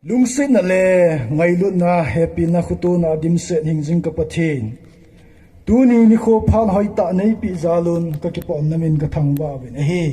lungsin na le ngay lut na happy na khutu na dim set hingjing ka pathin tuni ni kho phan hoi ta nei pi zalun ka ki pom namin ka thang ba ben hi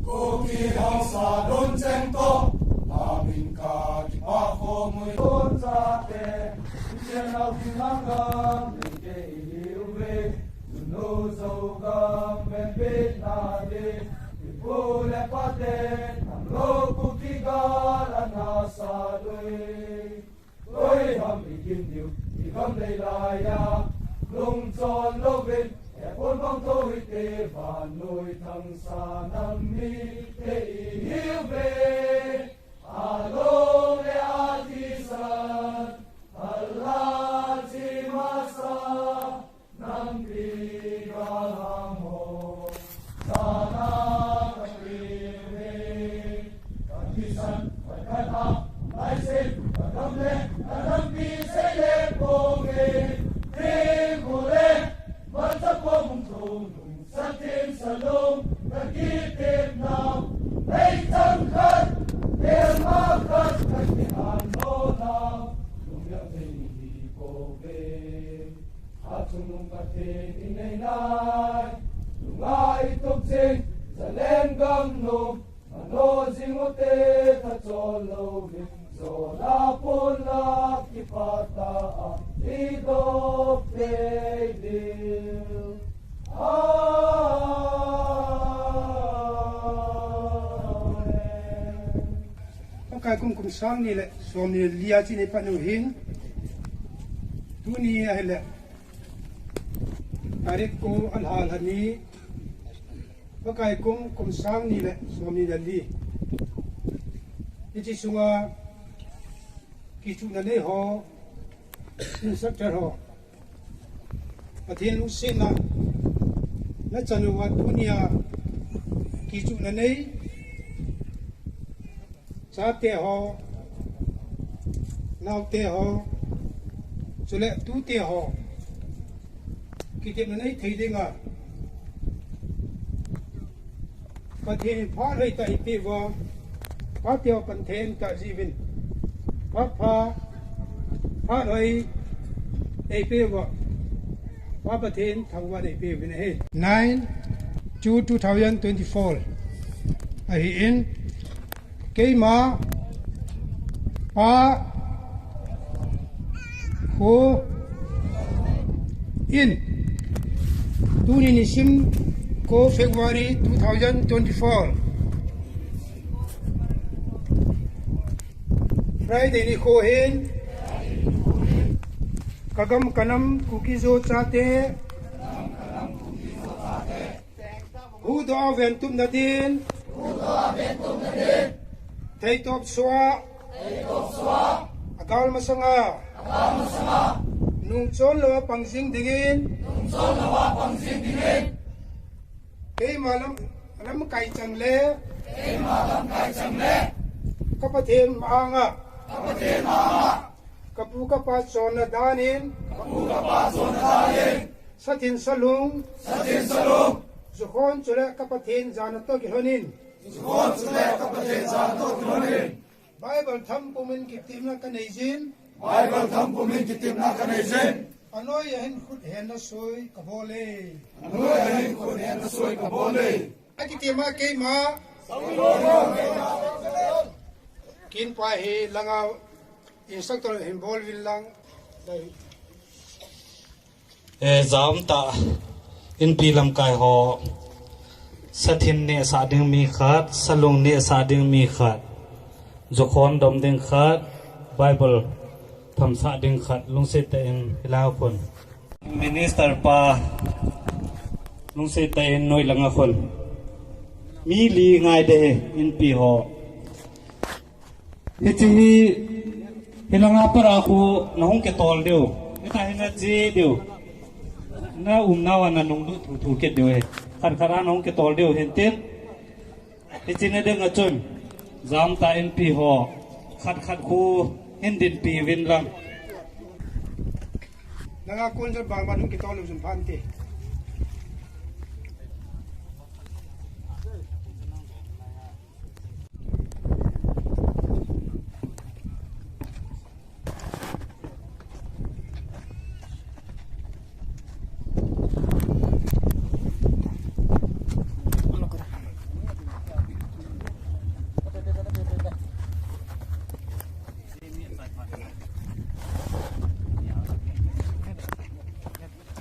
Kuki hausa don cento, namin ka kipako mo'y don sa te. Siyan ang pinanggang, nike iliuwe, lunuso kang benbit na di. Ipule paten, ang loko kigalan na sa luy. Luy ham ikindiw, ikam laylaya, lungson lovin, Epon bang to'y teban, no'y tang sanang mi te ihilbe. Along le atisan, alat si masa, nang bigalang mo. Sana kapiwe, katisan, pagkata, laisin, pagkamle, nanampi sele ponge, tingule, Masa ko mong tulong sa tim salong nagitip na may tangkat makat nagtihano na lumiyang hindi ko be at sunong katin inaynay lungay tugsing sa lenggang nung ano zingote tatsolo Zola pula kipata idop teidil Amen. Kai kum sang ni le som ni lia chi ni pa nu hin tu ni a hele tarik ko al hal hani kai kum sang ni le som ni li chi sunga ki chu na ne ho in structure ho pathin lu sin na chanu wa dunia ki chu na nei cha te ho nau te ho chule tu te ho ki te na nei thei dinga pathin pha lei ta ipi wa pa te pan then ta jivin pha lei ei pe wa pa pathin thangwa ei pe bin he 9 June 2024 ahi in keima pa ko in tuni nisim ko February 2024 Friday ni ko hin kagam kanam kukizo chate hu do ventum nadin thei top swa agal masanga nung chon lo pangsing dingin kei malam ram kai changle kapathen maanga kapu kapa chona danin satin salung zukhon chule kapathen jana to gihonin Bible tham pumin kitim na kanayjin อันน้อยเห็นขุดเห็นนะสวยกับโบเล่ Anoi ahin kun hen na soi ka bole. ไอ้ที่เตรียมมาเกยมากินไปเฮลังเอาอินสตรัคเตอร์เห็นบอลวิลลังได้ zam ta in pi lam kai ho sathin ne sa ding mi khat salung ne sa ding mi khat jokhon dom ding khat bible tham sa ding khat lung se te in hilaw khon minister pa lung se te in noi langa khon mi li ngai de in pi ho ichi hilanga para khu nahung ke tol deu eta hina ji deu na na wana nung thu thu ke deu he khar khara nong ke tol deu hen ten ichi ne de ngachon zam ta np ho khat khat khu hin din pi win lam ลังเอาคนจะบางวันนุ่งกิตอลุมสัมพันธ์เต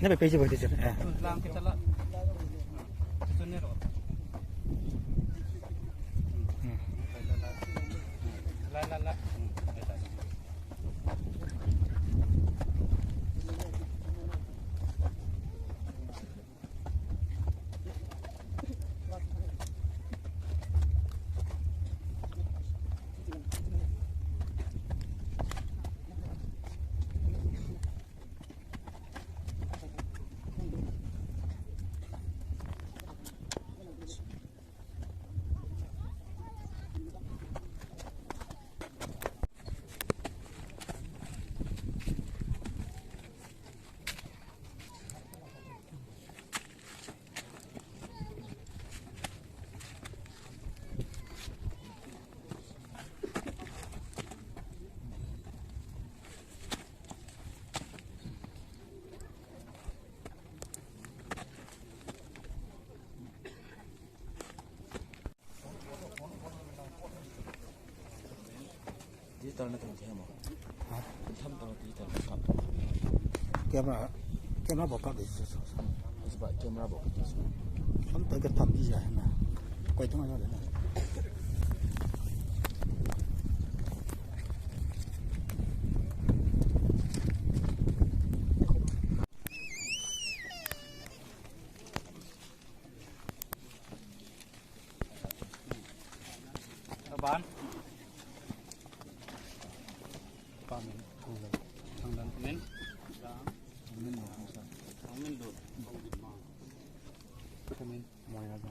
นี่ไปเพจบ่ได้จ้ะ lam ke chala sunne ro la la la digital na tong mo ha tham to digital kap camera bo kap de so ba camera bo kap so tham to cái tham gì na quay tung ra đấy ban thằng đàn men men dot vitamin mo ya ba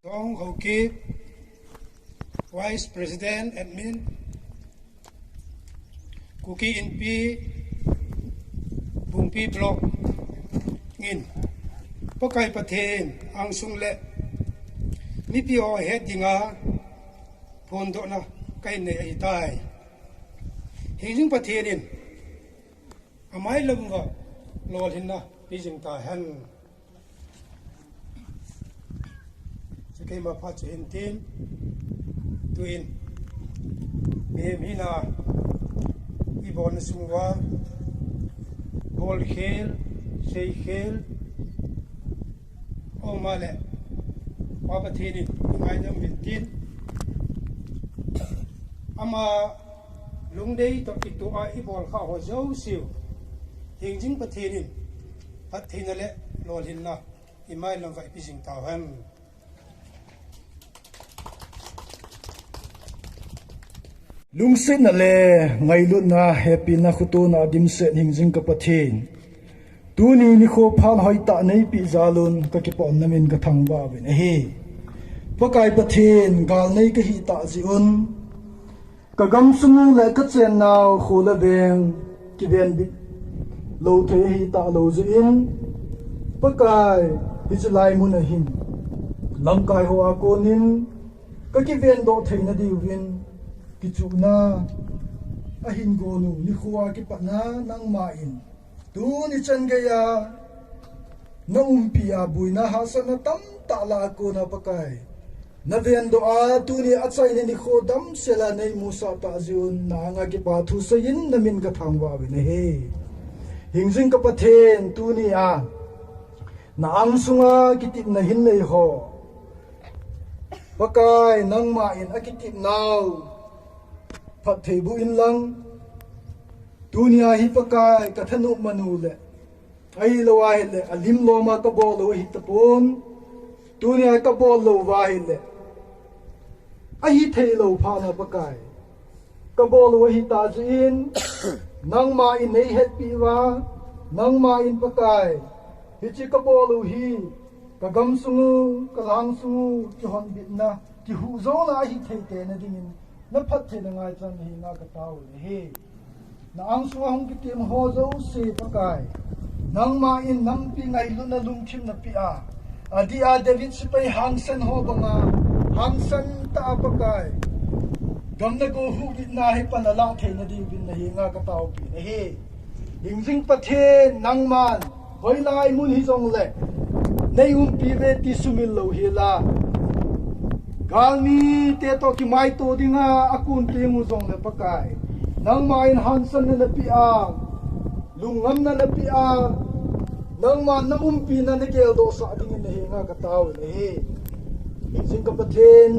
Dong Ho Kip, Vice President Admin, Kuki NP, Bumpi Block, Ngin. ปะไก่ประเทศอังสุงเละมีพี่อเฮ็ดดิงาพนโดนะไก่ในไอ้ตายเฮงจึงประเทศนี่อาไม่ลมก็โลหินนะพี่จึงตายหันจะเกี่ยมาพัดเห็นทีนตัวอินเมีนาอีบอลสุงว่าบอลเขลเซเขลโอมาเลยว่าประเทศนี้ไม่จำเป็นทีนอามาลุงเดย์ตัวอีตัวอีบอลข้าวหัวเจ้าสิวเฮงจึงประเทศนี้ประเทศนั่นแหละโลหินนะอีไม่ลงไปพิจิงตาหันลุงสินน่ะเลไงลุนนะแฮปปี้นะคุตูนะดิมเซนหิงจิงกับปะเทนตูนี่นิโคพานหอยตะในปีจาลุนก็กิปอนนามินกะทังบาเวนเฮปะกายปะเทนกาลในกะฮิตะจิอุนกะกำสมุและกะเจนนาวโคละเบงกิเวนบิโลเทฮิตะโลจิอินปะกายฮิจไลมุนะหินลำกายหัวโกนินกะกิเวนโดเทนะดิวินกิจูนาอหินโกนูนิขัวกิปะนานังมาอินตูนิจันกยาน้องปีอาบุยนาหาสนะตัมตาลาโกนาปะกายนาเวนโดอาตูนิอัจายนิโคดัมเซลาในมูซาตาจิอุนนางากิปาทุสยินนามินกะทังวาเวเนเฮหิงซิงกะปะเทนตูนิอานาอังสุงากิตินะหินเลยโฮปะกายนังมาอินอกิตินาวพัดเทบุอินลังดุนยาฮิปกายกะทนุมนูเลไอโลวาฮิเลอลิมโลมากะบอโลฮิตปอนดุนยากะบอโลวาฮิเลไอฮิเทโลพานาปกายกะบอโลฮิตาจินนังมาอินเนเฮตปีวานังมาอินปกายฮิจิกะบอโลฮีกะกัมสุงกะลังสุจุฮันบินะกิฮูโซนาฮิเทเตนะดิงินนับพัดเทนงายจันฮีนากะตาวเลเฮna ang suwang kitim hozo si pakai nang ma in nam pi ngai lu na lung chim na pi a adi a david si pai hansen ho banga hansen ta pakai gam na go hu bit na hi panala the na di bin na hi nga ka taw pi na hi hing jing pathe nang man hoi lai mun hi jong le nei pi ve ti sumil lo hi la galmi te to ki mai to dinga akun te mu jong le pakai nang main hansan na lapi a lungam na lapi a nang man na pi na nikel do sa ding na hi nga ka taw le hi sing ka pathen